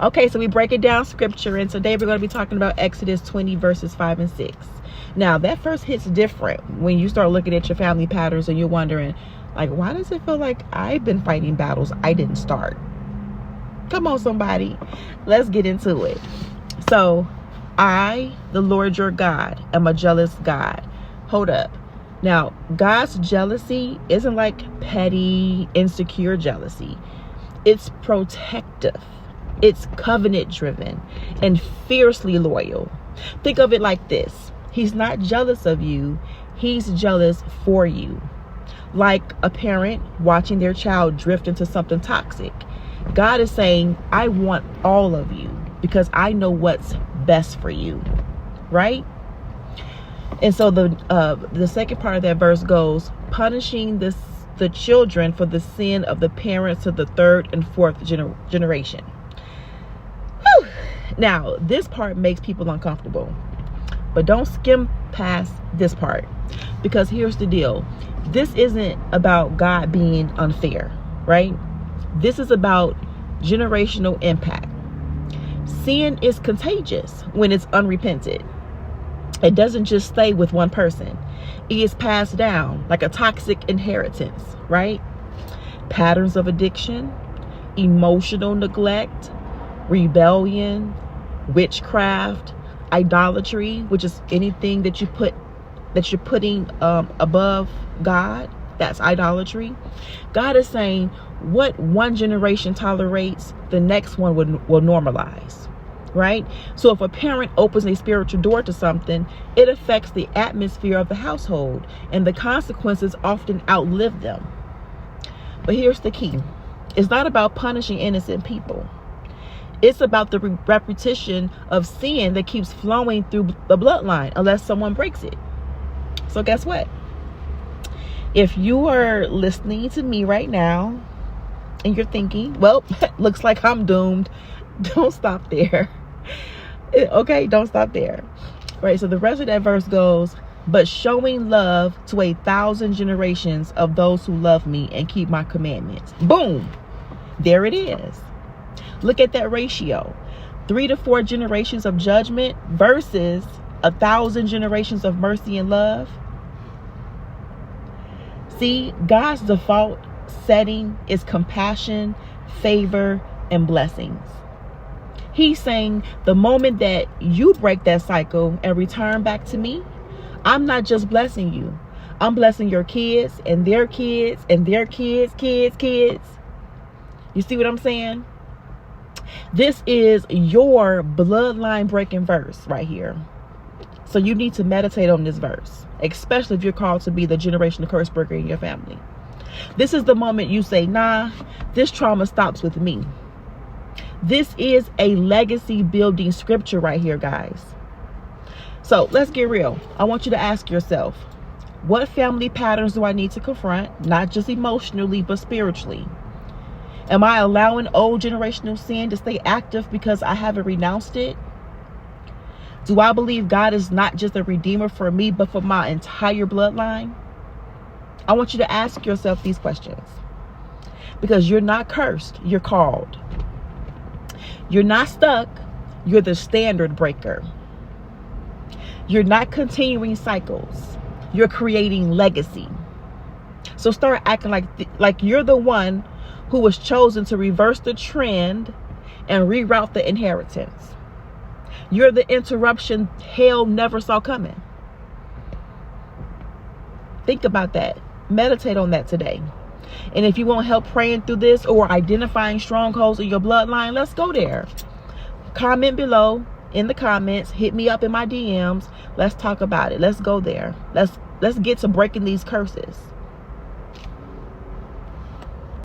Okay, so we break it down scripture, and today we're going to be talking about Exodus 20 verses 5 and 6. Now, that first hit's different when you start looking at your family patterns and you're wondering, like, why does it feel like I've been fighting battles I didn't start? Come on, somebody. Let's get into it. So, I, the Lord your God, am a jealous God. Hold up. Now, God's jealousy isn't like petty, insecure jealousy. It's protective. It's covenant driven and fiercely loyal. Think of it like this. He's not jealous of you. He's jealous for you. Like a parent watching their child drift into something toxic. God is saying, I want all of you because I know what's best for you. Right? And so the second part of that verse goes, punishing the children for the sin of the parents to the third and fourth generation. Whew. Now, this part makes people uncomfortable, but don't skim past this part, because here's the deal. This isn't about God being unfair, right? This is about generational impact. Sin is contagious when it's unrepented. It doesn't just stay with one person. It is passed down like a toxic inheritance, right? Patterns of addiction, emotional neglect, rebellion, witchcraft, idolatry, which is anything that you're putting above God. That's idolatry. God is saying what one generation tolerates, the next one will normalize. Right? So if a parent opens a spiritual door to something, it affects the atmosphere of the household, and the consequences often outlive them. But here's the key. It's not about punishing innocent people. It's about the repetition of sin that keeps flowing through the bloodline unless someone breaks it. So guess what? If you are listening to me right now and you're thinking, well, looks like I'm doomed, don't stop there. Okay, don't stop there. Right, so the rest of that verse goes, but showing love to 1,000 generations of those who love me and keep my commandments. Boom. There it is. Look at that ratio. 3 to 4 generations of judgment versus 1,000 generations of mercy and love. See, God's default setting is compassion, favor, and blessings. He's saying the moment that you break that cycle and return back to me, I'm not just blessing you. I'm blessing your kids and their kids and their kids. You see what I'm saying? This is your bloodline breaking verse right here. So you need to meditate on this verse, especially if you're called to be the generational curse breaker in your family. This is the moment you say, nah, this trauma stops with me. This is a legacy building scripture right here, guys. So let's get real. I want you to ask yourself, what family patterns do I need to confront? Not just emotionally, but spiritually. Am I allowing old generational sin to stay active because I haven't renounced it? Do I believe God is not just a redeemer for me, but for my entire bloodline? I want you to ask yourself these questions, because you're not cursed, you're called. You're not stuck, you're the standard breaker. You're not continuing cycles, you're creating legacy. So start acting like you're the one who was chosen to reverse the trend and reroute the inheritance. You're the interruption hell never saw coming. Think about that. Meditate on that today. And if you want help praying through this or identifying strongholds in your bloodline, let's go there. Comment below in the comments. Hit me up in my DMs. Let's talk about it. Let's go there. Let's get to breaking these curses.